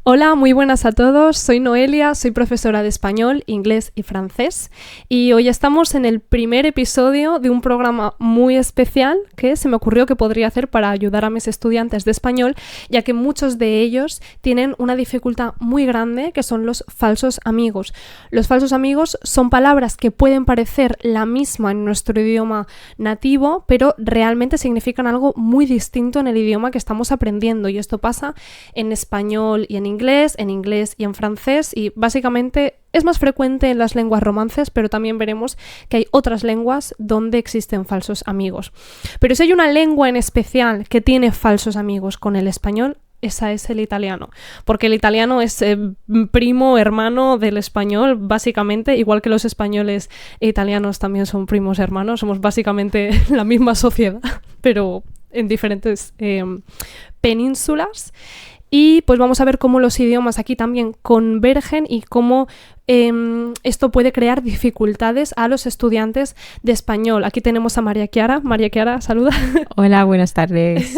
Hola, muy buenas a todos. Soy Noelia, soy profesora de español, inglés y francés y hoy estamos en el primer episodio de un programa muy especial que se me ocurrió que podría hacer para ayudar a mis estudiantes de español, ya que muchos de ellos tienen una dificultad muy grande que son los falsos amigos. Los falsos amigos son palabras que pueden parecer la misma en nuestro idioma nativo, pero realmente significan algo muy distinto en el idioma que estamos aprendiendo, y esto pasa en español y en inglés y en francés, y básicamente es más frecuente en las lenguas romances, pero también veremos que hay otras lenguas donde existen falsos amigos. Pero si hay una lengua en especial que tiene falsos amigos con el español, esa es el italiano, porque el italiano es primo hermano del español, básicamente, igual que los españoles e italianos también son primos hermanos, somos básicamente la misma sociedad, pero en diferentes penínsulas. Y pues vamos a ver cómo los idiomas aquí también convergen y cómo esto puede crear dificultades a los estudiantes de español. Aquí tenemos a María Chiara. María Chiara, saluda. Hola, buenas tardes.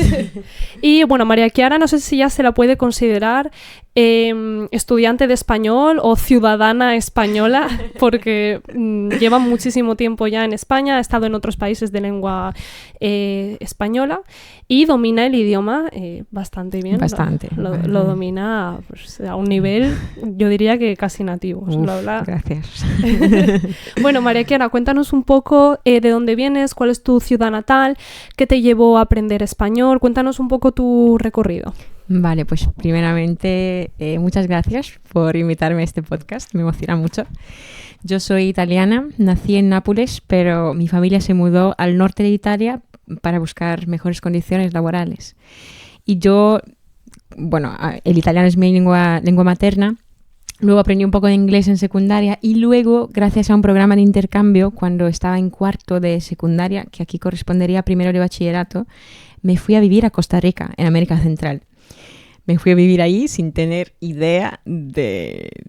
Y bueno, María Chiara no sé si ya se la puede considerar estudiante de español o ciudadana española, porque lleva muchísimo tiempo ya en España, ha estado en otros países de lengua española y domina el idioma bastante bien. Bastante. Lo domina pues, a un nivel, yo diría que casi nativo. Gracias. Bueno, María Chiara, cuéntanos un poco de dónde vienes, cuál es tu ciudad natal, qué te llevó a aprender español, cuéntanos un poco tu recorrido. Vale, pues primeramente muchas gracias por invitarme a este podcast, me emociona mucho. Yo soy italiana, nací en Nápoles, pero mi familia se mudó al norte de Italia para buscar mejores condiciones laborales. Y yo, bueno, el italiano es mi lengua materna. Luego aprendí un poco de inglés en secundaria y luego, gracias a un programa de intercambio, cuando estaba en cuarto de secundaria, que aquí correspondería a primero de bachillerato, me fui a vivir a Costa Rica, en América Central. Me fui a vivir ahí sin tener idea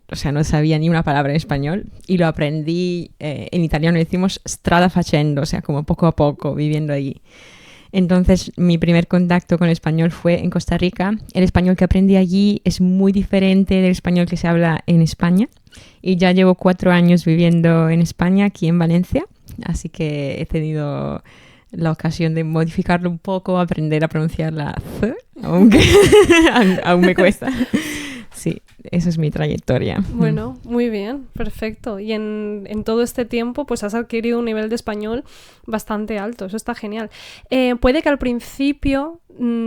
o sea, no sabía ni una palabra en español y lo aprendí, en italiano decimos strada facendo, o sea, como poco a poco, viviendo allí. Entonces, mi primer contacto con el español fue en Costa Rica. El español que aprendí allí es muy diferente del español que se habla en España. Y ya llevo 4 años viviendo en España, aquí en Valencia. Así que he tenido la ocasión de modificarlo un poco, aprender a pronunciar la C, aunque aún me cuesta. Sí, esa es mi trayectoria. Bueno, muy bien, perfecto. Y en todo este tiempo pues has adquirido un nivel de español bastante alto, eso está genial. Puede que al principio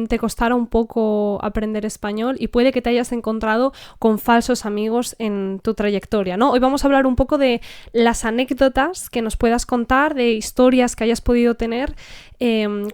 te costara un poco aprender español y puede que te hayas encontrado con falsos amigos en tu trayectoria, ¿no? Hoy vamos a hablar un poco de las anécdotas que nos puedas contar, de historias que hayas podido tener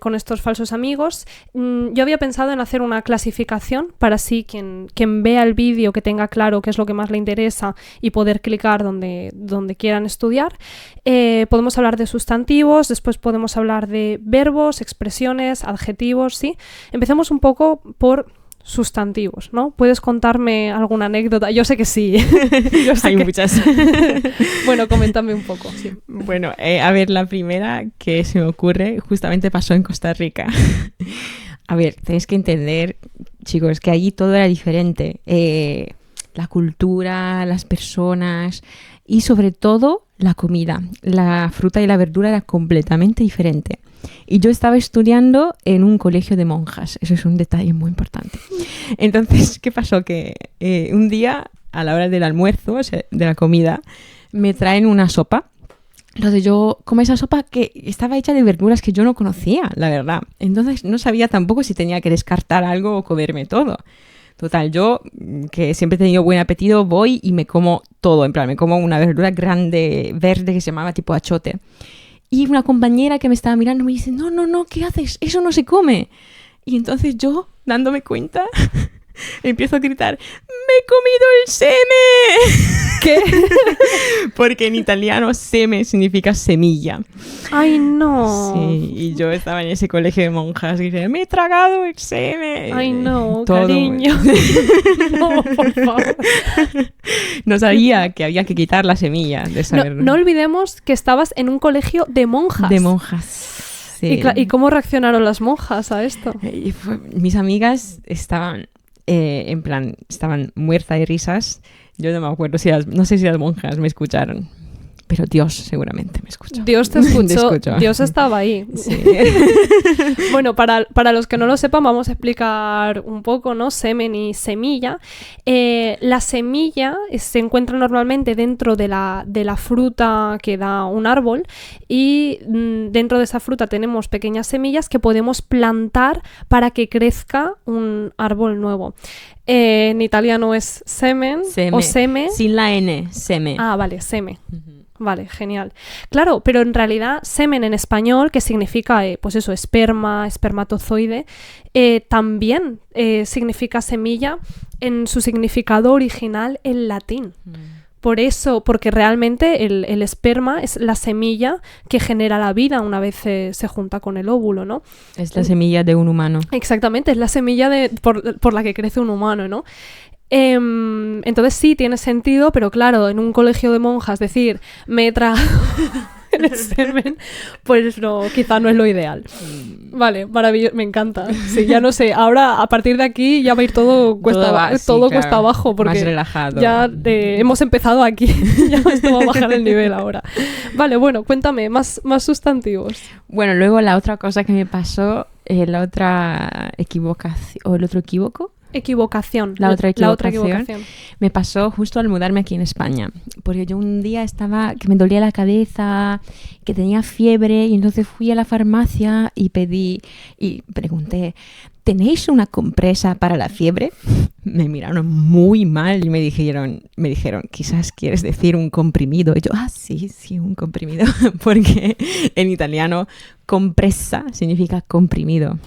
con estos falsos amigos. Yo había pensado en hacer una clasificación para así quien vea el vídeo que tenga claro qué es lo que más le interesa y poder clicar donde quieran estudiar. Podemos hablar de sustantivos, después podemos hablar de verbos, expresiones, adjetivos, ¿sí? Empecemos un poco por sustantivos, ¿no? ¿Puedes contarme alguna anécdota? Yo sé que sí. Hay muchas. Bueno, coméntame un poco. Sí. Bueno, a ver, la primera que se me ocurre justamente pasó en Costa Rica. A ver, tenéis que entender, chicos, que allí todo era diferente. La cultura, las personas y sobre todo la comida. La fruta y la verdura era completamente diferente. Y yo estaba estudiando en un colegio de monjas. Eso es un detalle muy importante. Entonces, ¿qué pasó? Que un día, a la hora del almuerzo, o sea, de la comida, me traen una sopa. Entonces yo como esa sopa que estaba hecha de verduras que yo no conocía, la verdad. Entonces no sabía tampoco si tenía que descartar algo o comerme todo. Total, yo, que siempre he tenido buen apetito, voy y me como todo. En plan, me como una verdura grande, verde, que se llamaba tipo achote. Y una compañera que me estaba mirando me dice, no, ¿qué haces? Eso no se come. Y entonces yo, dándome cuenta, empiezo a gritar, ¡me he comido el seme! ¿Qué? Porque en italiano seme significa semilla. ¡Ay, no! Sí, y yo estaba en ese colegio de monjas y dije, ¡me he tragado el seme! ¡Ay, no, todo. Cariño! No, por favor. No sabía que había que quitar la semilla de esa verdura. No olvidemos que estabas en un colegio de monjas. De monjas, sí. ¿Y cómo reaccionaron las monjas a esto? Mis amigas estaban en plan, estaban muertas de risas. Yo no me acuerdo no sé si las monjas me escucharon. Pero Dios seguramente me escuchó. Dios te escuchó. Dios estaba ahí. Sí. Bueno, para los que no lo sepan, vamos a explicar un poco, ¿no? Semen y semilla. La semilla se encuentra normalmente dentro de la fruta que da un árbol y dentro de esa fruta tenemos pequeñas semillas que podemos plantar para que crezca un árbol nuevo. En italiano es semen o seme. Sin la N, seme. Ah, vale, seme. Vale, genial. Claro, pero en realidad semen en español, que significa, pues eso, esperma, espermatozoide, también significa semilla en su significado original en latín. Por eso, porque realmente el esperma es la semilla que genera la vida una vez se junta con el óvulo, ¿no? Es la semilla de un humano. Exactamente, es la semilla por la que crece un humano, ¿no? Entonces sí, tiene sentido, pero claro, en un colegio de monjas decir, me he tragado el semen, pues no, quizá no es lo ideal. Vale, maravilloso, me encanta. Sí, ya no sé, ahora a partir de aquí ya va a ir todo cuesta abajo, porque más relajado. Ya hemos empezado aquí, ya esto va a bajar el nivel ahora. Vale, bueno, cuéntame, más sustantivos. Bueno, luego la otra cosa que me pasó, la otra equivocación, o el otro equívoco. La otra equivocación me pasó justo al mudarme aquí en España, porque yo un día estaba que me dolía la cabeza, que tenía fiebre y entonces fui a la farmacia y pregunté, ¿tenéis una compresa para la fiebre? Me miraron muy mal y me dijeron, quizás quieres decir un comprimido. Y yo, sí, un comprimido, porque en italiano compresa significa comprimido.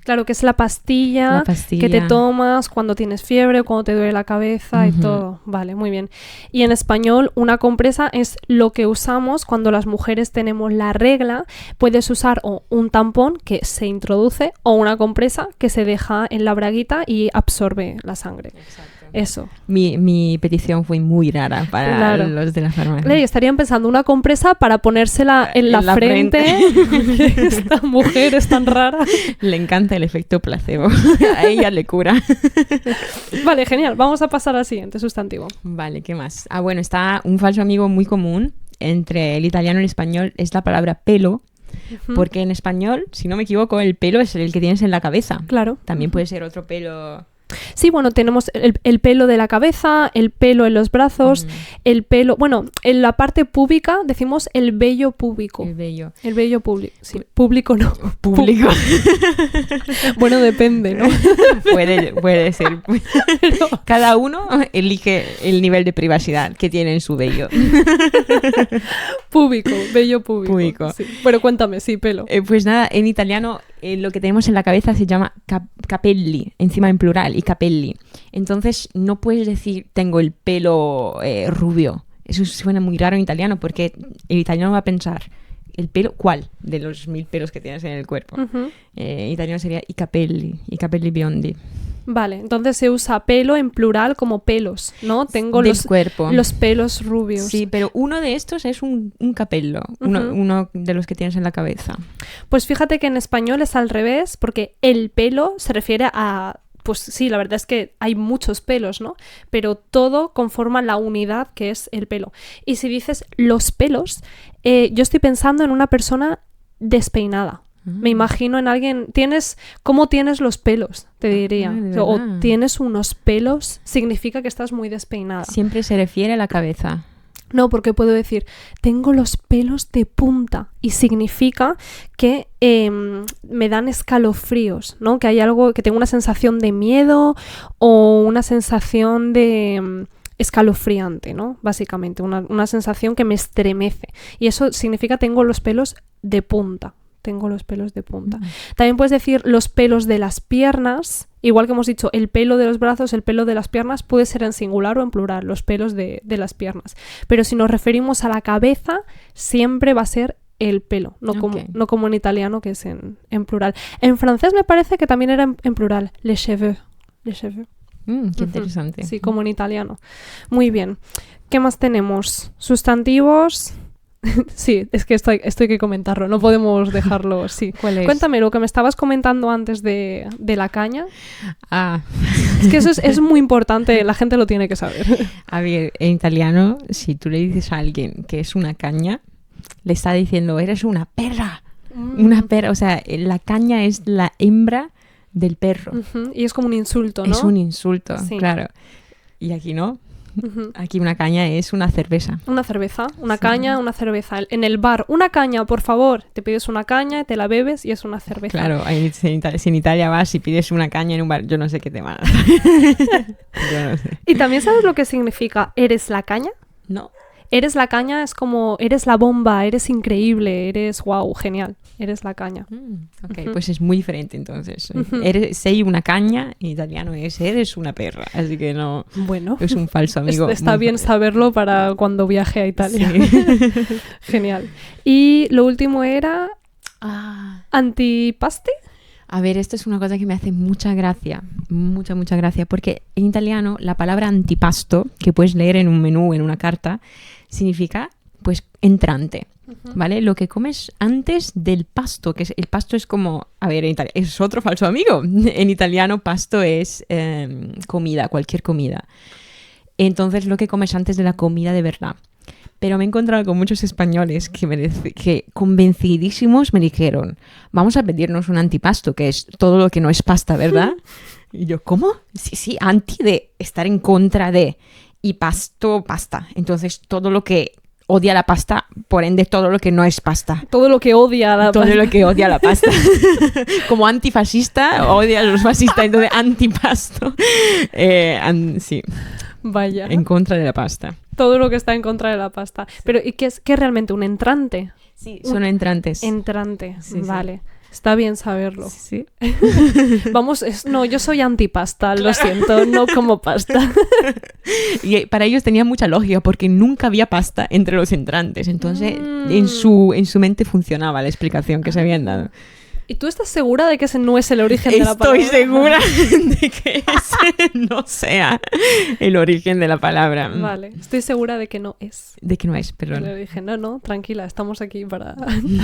Claro, que es la pastilla que te tomas cuando tienes fiebre, cuando te duele la cabeza y todo. Vale, muy bien. Y en español, una compresa es lo que usamos cuando las mujeres tenemos la regla. Puedes usar o un tampón que se introduce o una compresa que se deja en la braguita y absorbe la sangre. Exacto. Eso. Mi petición fue muy rara para los de la farmacia. Estarían pensando una compresa para ponérsela en la frente. Esta mujer es tan rara. Le encanta el efecto placebo. A ella le cura. Vale, genial. Vamos a pasar al siguiente sustantivo. Vale, ¿qué más? Bueno, está un falso amigo muy común entre el italiano y el español. Es la palabra pelo. Porque en español, si no me equivoco, el pelo es el que tienes en la cabeza. Claro. También puede ser otro pelo. Sí, bueno, tenemos el pelo de la cabeza, el pelo en los brazos, el pelo... Bueno, en la parte púbica decimos el vello púbico. El vello. El vello público. Sí, público no. Público. Bueno, depende, ¿no? Puede ser. Pero... Cada uno elige el nivel de privacidad que tiene en su vello. Púbico, vello púbico. Sí. Pero cuéntame, sí, pelo. Pues nada, en italiano lo que tenemos en la cabeza se llama capelli, encima en plural, y capelli. Entonces no puedes decir tengo el pelo rubio. Eso suena muy raro en italiano porque el italiano va a pensar ¿el pelo? ¿Cuál de los 1000 pelos que tienes en el cuerpo? En italiano sería i capelli biondi. Vale, entonces se usa pelo en plural como pelos, ¿no? Tengo del cuerpo. Los pelos rubios. Sí, pero uno de estos es un capello, uno de los que tienes en la cabeza. Pues fíjate que en español es al revés, porque el pelo se refiere a... Pues sí, la verdad es que hay muchos pelos, ¿no? Pero todo conforma la unidad que es el pelo. Y si dices los pelos, yo estoy pensando en una persona despeinada. Me imagino en alguien... ¿Cómo tienes los pelos? Te diría. O tienes unos pelos, significa que estás muy despeinada. Siempre se refiere a la cabeza. No, porque puedo decir, tengo los pelos de punta y significa que me dan escalofríos, ¿no? Que hay algo, que tengo una sensación de miedo o una sensación de... escalofriante, ¿no? Básicamente, una sensación que me estremece. Y eso significa tengo los pelos de punta. Tengo los pelos de punta. También puedes decir los pelos de las piernas, igual que hemos dicho el pelo de los brazos, el pelo de las piernas, puede ser en singular o en plural, los pelos de las piernas. Pero si nos referimos a la cabeza, siempre va a ser el pelo, no como en italiano, que es en plural. En francés me parece que también era en plural, les cheveux. Les cheveux. Qué interesante. Sí, como en italiano. Muy bien. ¿Qué más tenemos? Sustantivos... Sí, es que esto hay que comentarlo, no podemos dejarlo, sí. ¿Cuál es? Cuéntame lo que me estabas comentando antes de la caña. Ah, Es que eso es muy importante, la gente lo tiene que saber. a ver, en italiano, si tú le dices a alguien que es una caña, le está diciendo, eres una perra. Una perra, o sea, la caña es la hembra del perro. Ujú, y es como un insulto, ¿no? Es un insulto, Sí. claro. Y aquí no. Ujú. Aquí una caña es una cerveza. Una cerveza, una Sí. caña, una cerveza. En el bar, una caña, por favor. Te pides una caña, te la bebes y es una cerveza. Claro, si en Italia vas y pides una caña en un bar, yo no sé qué te van a dar. Yo no sé. ¿Y también sabes lo que significa eres la caña? No. Eres la caña es como eres la bomba, eres increíble, eres wow, genial. Eres la caña. Ok, Ujú. pues es muy diferente entonces. Ujú. Sei una caña, en italiano es eres una perra, así que no, Bueno, es un falso amigo. está muy bien fa- saberlo para cuando viaje a Italia. Sí. Genial. Y lo último era Ah. antipaste. A ver, esto es una cosa que me hace mucha gracia, mucha gracia, porque en italiano la palabra antipasto, que puedes leer en un menú, en una carta, significa, pues, entrante, ¿vale? Lo que comes antes del pasto, el pasto es como, a ver, es otro falso amigo. En italiano pasto es comida, cualquier comida. Entonces, lo que comes antes de la comida de verdad. Pero me he encontrado con muchos españoles que convencidísimos me dijeron, vamos a pedirnos un antipasto, que es todo lo que no es pasta, ¿verdad? Y yo, ¿cómo? Sí, anti de estar en contra de, y pasto, pasta. Entonces, todo lo que odia la pasta, por ende, todo lo que no es pasta. Todo lo que odia a la Todo pasta. lo que odia la pasta. Como antifascista, odia a los fascistas, entonces antipasto. Sí, Vaya. en contra de la pasta. Todo lo que está en contra de la pasta. Pero ¿y qué es realmente un entrante? Sí, son entrantes. Entrante, Sí, sí. vale. Está bien saberlo. Sí. Vamos, no, yo soy antipasta, lo siento, no como pasta. Y para ellos tenía mucha lógica porque nunca había pasta entre los entrantes. Entonces, Mm. en su mente funcionaba la explicación que se habían dado. ¿Y tú estás segura de que ese no es el origen de la palabra? Estoy segura de que ese no sea el origen de la palabra. Vale, estoy segura de que no es. De que no es, perdón. Le dije, no, tranquila, estamos aquí para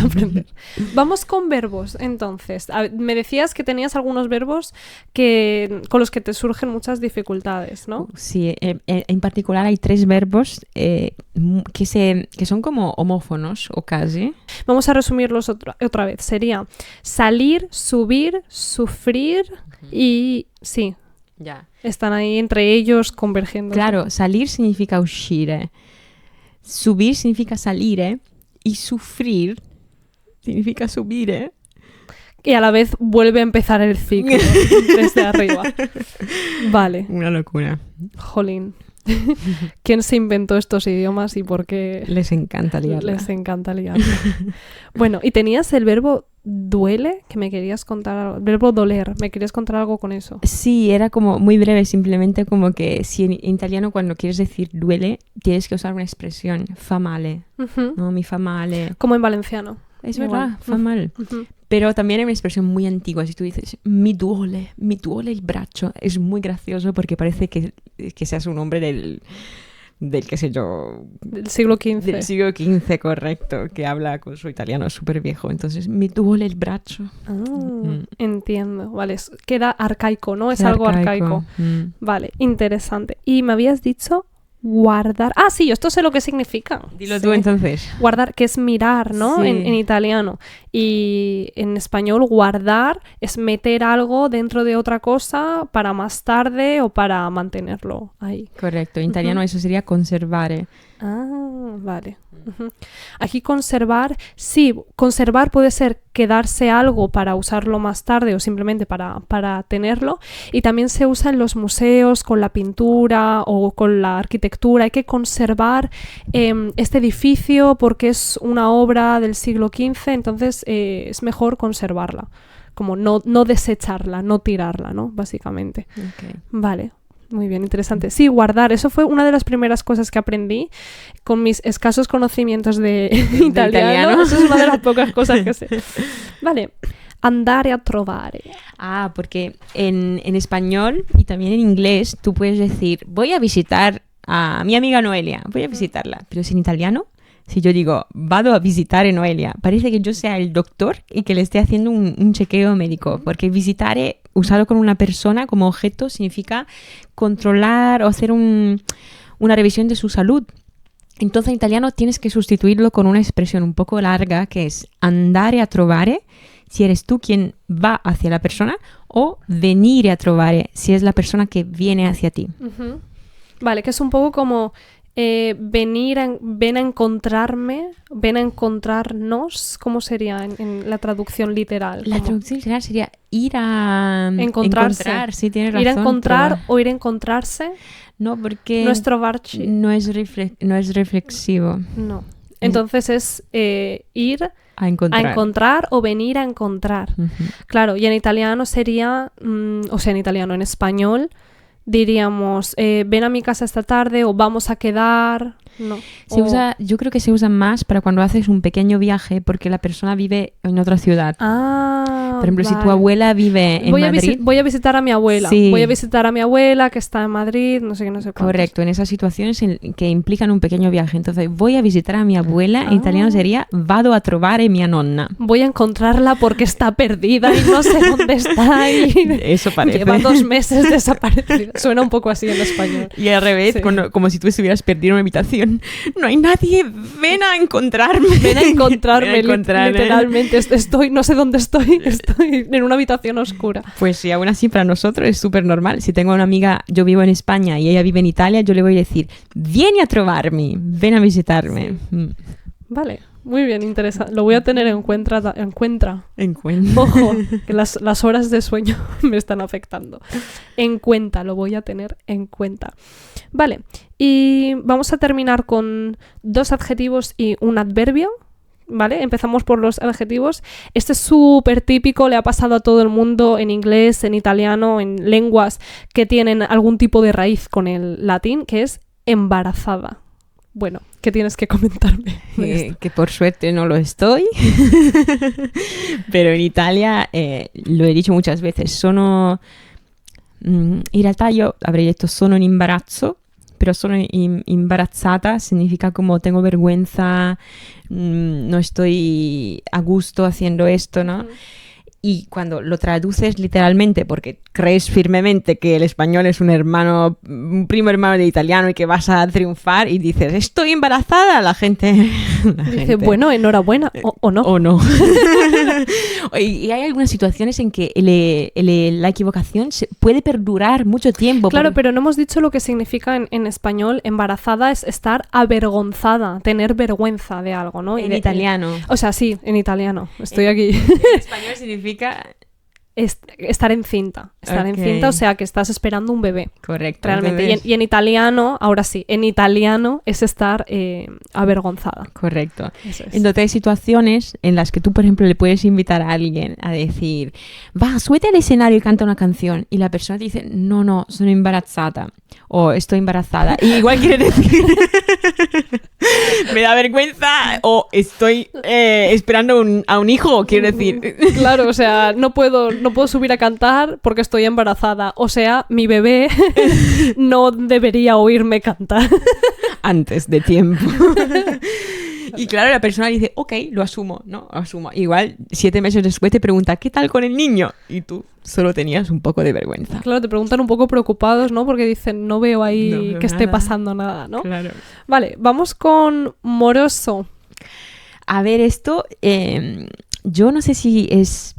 aprender. Vamos con verbos, entonces. Me decías que tenías algunos verbos con los que te surgen muchas dificultades, ¿no? Sí, en particular hay 3 verbos que son como homófonos o casi. Vamos a resumirlos otra vez. Sería salir, subir, sufrir y... Sí, Ya. están ahí entre ellos convergiendo. Claro, salir significa uscire, subir significa salire y sufrir significa subire. Y a la vez vuelve a empezar el ciclo desde arriba. Vale, Una locura. jolín. ¿Quién se inventó estos idiomas y por qué Les encanta liarla. les encanta liarla? Bueno, y tenías el verbo duele, que me querías contar algo. El verbo doler, ¿me querías contar algo con eso? Sí, era como muy breve, simplemente como que si en italiano cuando quieres decir duele, tienes que usar una expresión, fa male, Ujú. ¿no? Mi fa male. Como en valenciano. Es Igual. verdad, fa mal. Ujú. Pero también hay una expresión muy antigua, si tú dices, mi duele el brazo, es muy gracioso porque parece que seas un hombre del qué sé yo, Del siglo XV. del siglo XV, correcto, que habla con su italiano súper viejo. Entonces, mi duele el brazo. Ah, entiendo. Vale, queda arcaico, ¿no? Es algo arcaico. Vale, interesante. Y me habías dicho guardar. Ah, sí, esto sé lo que significa. Dilo Sí. tú entonces. Guardar, que es mirar, ¿no? Sí. En italiano. Y en español, guardar es meter algo dentro de otra cosa para más tarde o para mantenerlo ahí. Correcto, en italiano eso sería conservare. Ah, vale. Ujú. Aquí conservar, sí, conservar puede ser quedarse algo para usarlo más tarde o simplemente para tenerlo. Y también se usa en los museos con la pintura o con la arquitectura. Hay que conservar este edificio porque es una obra del siglo XV, entonces es mejor conservarla. Como no desecharla, no tirarla, ¿no? Básicamente. Okay. Vale. Muy bien, interesante. Sí, guardar. Eso fue una de las primeras cosas que aprendí con mis escasos conocimientos de italiano. Eso es una de las pocas cosas que sé. Vale. Andare a trovare. Ah, porque en español y también en inglés tú puedes decir, voy a visitar a mi amiga Noelia, voy a visitarla. Pero si en italiano Si yo digo, vado a visitar a Noelia, parece que yo sea el doctor y que le esté haciendo un chequeo médico, porque visitare, usado con una persona como objeto, significa controlar o hacer una revisión de su salud. Entonces en italiano tienes que sustituirlo con una expresión un poco larga que es andare a trovare, si eres tú quien va hacia la persona, o venire a trovare, si es la persona que viene hacia ti. Uh-huh. Vale, que es un poco como ven a encontrarme, ven a encontrarnos. ¿Cómo sería en la traducción literal? La traducción literal sería ir a encontrar, sí, tienes razón. Ir a encontrar o ir a encontrarse. No, porque Nuestro Barchi. no es reflexivo. No. Entonces es ir a encontrar o venir a encontrar. Uh-huh. Claro, y en italiano sería, en español diríamos, ven a mi casa esta tarde o vamos a quedar. No. Yo creo que se usa más para cuando haces un pequeño viaje porque la persona vive en otra ciudad. Por ejemplo, si tu abuela vive en Madrid... Voy a visitar a mi abuela. Sí. Voy a visitar a mi abuela que está en Madrid, no sé qué, no sé cuántos. Correcto, en esas situaciones que implican un pequeño viaje. Entonces, voy a visitar a mi abuela, en italiano sería vado a trovare mia nonna. Voy a encontrarla porque está perdida y no sé dónde está. Eso parece. Lleva 2 meses desaparecida. Suena un poco así en español. Y al revés, Sí. como si tú estuvieras perdido en una habitación. No hay nadie, ven a encontrarme. Ven a encontrarme, Ven a encontrarme. literalmente. Estoy, no sé dónde estoy. Estoy en una habitación oscura. Pues sí, aún así para nosotros es súper normal. Si tengo una amiga, yo vivo en España y ella vive en Italia, yo le voy a decir, vieni a trovarmi, ven a visitarme. Sí. Vale, muy bien, interesante. Lo voy a tener en cuenta. Encuentra. Ojo, que las horas de sueño me están afectando. En cuenta, lo voy a tener en cuenta. Vale, y vamos a terminar con 2 adjetivos y un adverbio. ¿Vale? Empezamos por los adjetivos. Este es súper típico, le ha pasado a todo el mundo en inglés, en italiano, en lenguas que tienen algún tipo de raíz con el latín, que es embarazada. Bueno, ¿qué tienes que comentarme de esto? Que por suerte no lo estoy, pero en Italia lo he dicho muchas veces, in realtà io avrei detto sono in imbarazzo, pero sono imbarazzata significa como tengo vergüenza, no estoy a gusto haciendo esto, ¿no? Y cuando lo traduces literalmente, porque crees firmemente que el español es un primo hermano de italiano y que vas a triunfar y dices, estoy embarazada, la gente... Dice, bueno, enhorabuena, o no. O no. Y hay algunas situaciones en que la equivocación puede perdurar mucho tiempo. Claro, pero no hemos dicho lo que significa en español. Embarazada es estar avergonzada, tener vergüenza de algo, ¿no? En italiano. O sea, sí, en italiano. Estoy aquí. En español significa... estar encinta. Estar encinta, o sea, que estás esperando un bebé. Correcto. Realmente. Entonces... Y en italiano, ahora sí, en italiano es estar avergonzada. Correcto. Eso es. Entonces hay situaciones en las que tú, por ejemplo, le puedes invitar a alguien a decir, va, súbete al escenario y canta una canción. Y la persona te dice, no, sono imbarazzata. O estoy embarazada. Y igual quiere decir, me da vergüenza. O estoy esperando a un hijo, quiere decir. Claro, o sea, no puedo subir a cantar porque estoy embarazada. O sea, mi bebé no debería oírme cantar. Antes de tiempo. Y claro, la persona dice, ok, lo asumo, ¿no? Asumo. Igual 7 meses después te pregunta, ¿qué tal con el niño? Y tú solo tenías un poco de vergüenza. Claro, te preguntan un poco preocupados, ¿no? Porque dicen, no veo ahí que esté pasando nada, ¿no? Claro. Vale, vamos con moroso. A ver, esto, yo no sé si es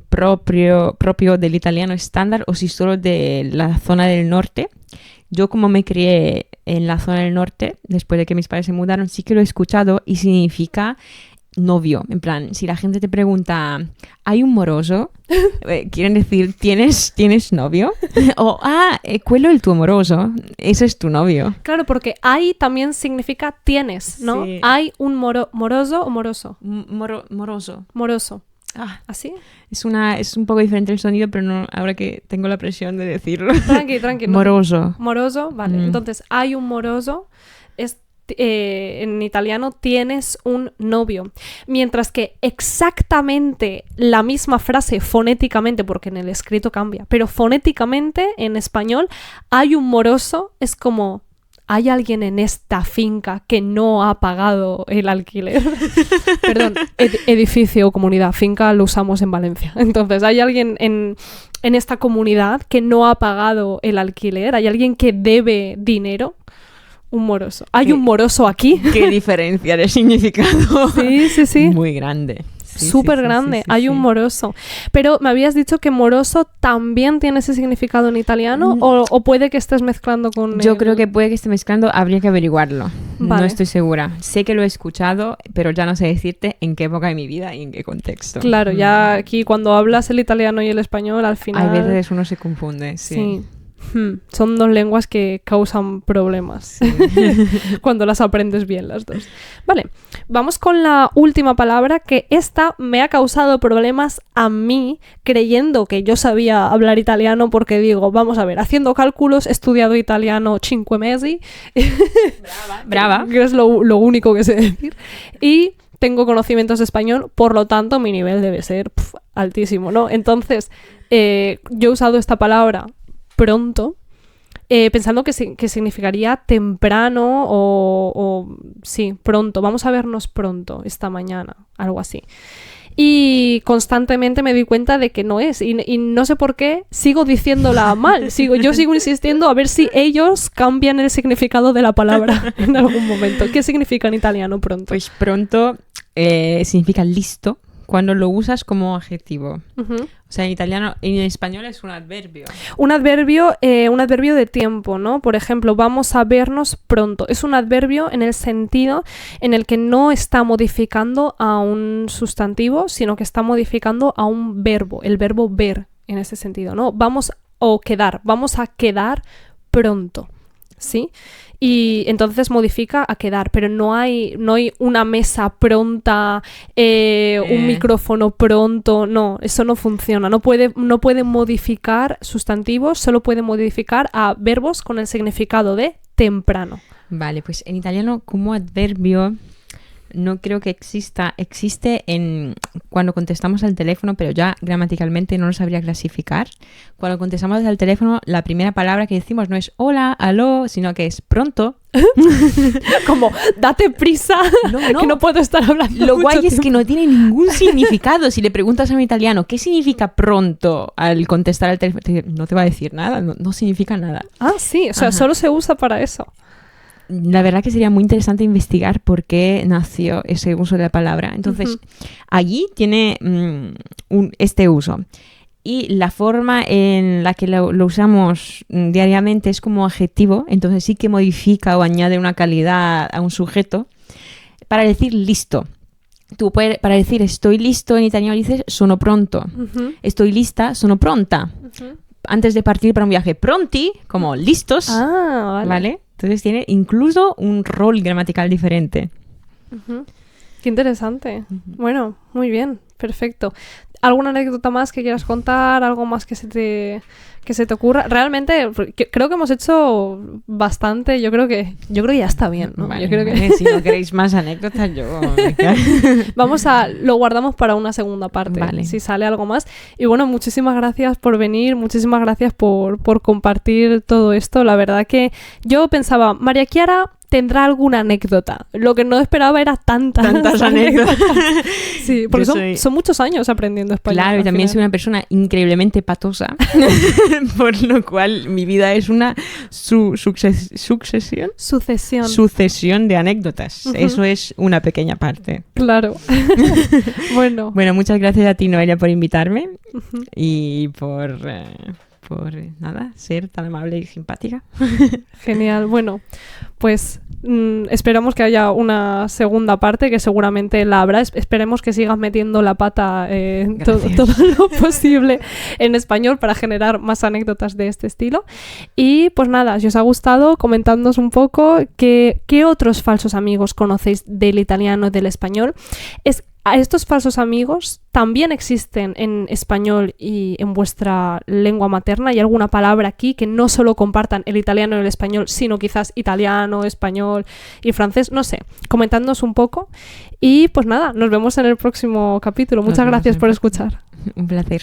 propio del italiano estándar o si solo de la zona del norte. Yo como me crié en la zona del norte, después de que mis padres se mudaron, sí que lo he escuchado y significa novio. En plan, si la gente te pregunta, ¿hay un moroso? Quieren decir, ¿tienes novio? O, quello è il tuo moroso. Ese es tu novio. Claro, porque hay también significa tienes, ¿no? Sí. Hay un moroso o moroso. Moroso. Moroso. ¿Así? Es un poco diferente el sonido, pero no, ahora que tengo la presión de decirlo. Tranqui. Moroso. Moroso, vale. Entonces, hay un moroso, en italiano tienes un novio. Mientras que exactamente la misma frase fonéticamente, porque en el escrito cambia, pero fonéticamente en español, hay un moroso, es como ¿hay alguien en esta finca que no ha pagado el alquiler? Perdón, edificio o comunidad. Finca lo usamos en Valencia. Entonces, ¿hay alguien en esta comunidad que no ha pagado el alquiler? ¿Hay alguien que debe dinero? Un moroso. ¿Hay un moroso aquí? Qué diferencia de significado. Sí. Muy grande. Súper grande. Hay un moroso. Pero me habías dicho que moroso también tiene ese significado en italiano o puede que estés mezclando con... Yo creo que puede que esté mezclando, habría que averiguarlo. Vale. No estoy segura. Sé que lo he escuchado, pero ya no sé decirte en qué época de mi vida y en qué contexto. Claro, ya aquí cuando hablas el italiano y el español, al final... A veces uno se confunde, sí. Son dos lenguas que causan problemas Sí. cuando las aprendes bien las dos. Vale, vamos con la última palabra, que esta me ha causado problemas a mí creyendo que yo sabía hablar italiano, porque digo, vamos a ver, haciendo cálculos he estudiado italiano 5 mesi. Brava. Que es lo único que sé decir. Y tengo conocimientos de español, por lo tanto mi nivel debe ser altísimo, ¿no? Entonces, yo he usado esta palabra pronto, pensando que significaría temprano o sí, pronto. Vamos a vernos pronto, esta mañana, algo así. Y constantemente me di cuenta de que no es. Y no sé por qué sigo diciéndola mal. Yo sigo insistiendo a ver si ellos cambian el significado de la palabra en algún momento. ¿Qué significa en italiano pronto? Pues pronto significa listo cuando lo usas como adjetivo. Uh-huh. O sea, en español es un adverbio. Un adverbio de tiempo, ¿no? Por ejemplo, vamos a vernos pronto. Es un adverbio en el sentido en el que no está modificando a un sustantivo, sino que está modificando a un verbo, el verbo ver, en ese sentido, ¿no? Vamos a quedar pronto, ¿sí? Y entonces modifica a quedar, pero no hay una mesa pronta, un micrófono pronto, no, eso no funciona, no puede modificar sustantivos, solo puede modificar a verbos con el significado de temprano. Vale, pues en italiano como adverbio no creo que existe cuando contestamos al teléfono, pero ya gramaticalmente no lo sabría clasificar. Cuando contestamos al teléfono, la primera palabra que decimos no es hola, aló, sino que es pronto. Como, date prisa, no. que no puedo estar hablando. Lo guay mucho es que no tiene ningún significado. Si le preguntas a un italiano qué significa pronto al contestar al teléfono, no te va a decir nada, no significa nada. Ah, sí, o sea, solo se usa para eso. La verdad que sería muy interesante investigar por qué nació ese uso de la palabra. Entonces, allí tiene este uso. Y la forma en la que lo usamos diariamente es como adjetivo, entonces sí que modifica o añade una calidad a un sujeto para decir listo. Para decir estoy listo en italiano dices sono pronto. Estoy lista, sono pronta. Antes de partir para un viaje, pronti, como listos. Ah, ¿Vale? Entonces tiene incluso un rol gramatical diferente. Qué interesante. Bueno, muy bien, perfecto. ¿Alguna anécdota más que quieras contar? ¿Algo más que se te ocurra? Realmente creo que hemos hecho bastante. Yo creo que ya está bien, ¿no? Vale, yo creo vale. Si no queréis más anécdotas, lo guardamos para una segunda parte, vale. Si sale algo más. Y bueno, muchísimas gracias por venir, muchísimas gracias por compartir todo esto. La verdad que yo pensaba, María Chiara tendrá alguna anécdota. Lo que no esperaba era tantas anécdotas. Sí, porque son muchos años aprendiendo español. Claro, y también soy una persona increíblemente patosa, por lo cual mi vida es una sucesión de anécdotas. Eso es una pequeña parte. Claro. Bueno, muchas gracias a ti, Noelia, por invitarme y por ser tan amable y simpática. Genial. Bueno, pues esperamos que haya una segunda parte, que seguramente la habrá. Esperemos que sigas metiendo la pata todo lo posible en español para generar más anécdotas de este estilo. Y pues nada, si os ha gustado, comentadnos un poco qué otros falsos amigos conocéis del italiano y del español. A estos falsos amigos también existen en español y en vuestra lengua materna. ¿Hay alguna palabra aquí que no solo compartan el italiano y el español, sino quizás italiano, español y francés? No sé, comentadnos un poco. Y pues nada, nos vemos en el próximo capítulo. Muchas gracias por escuchar. Un placer.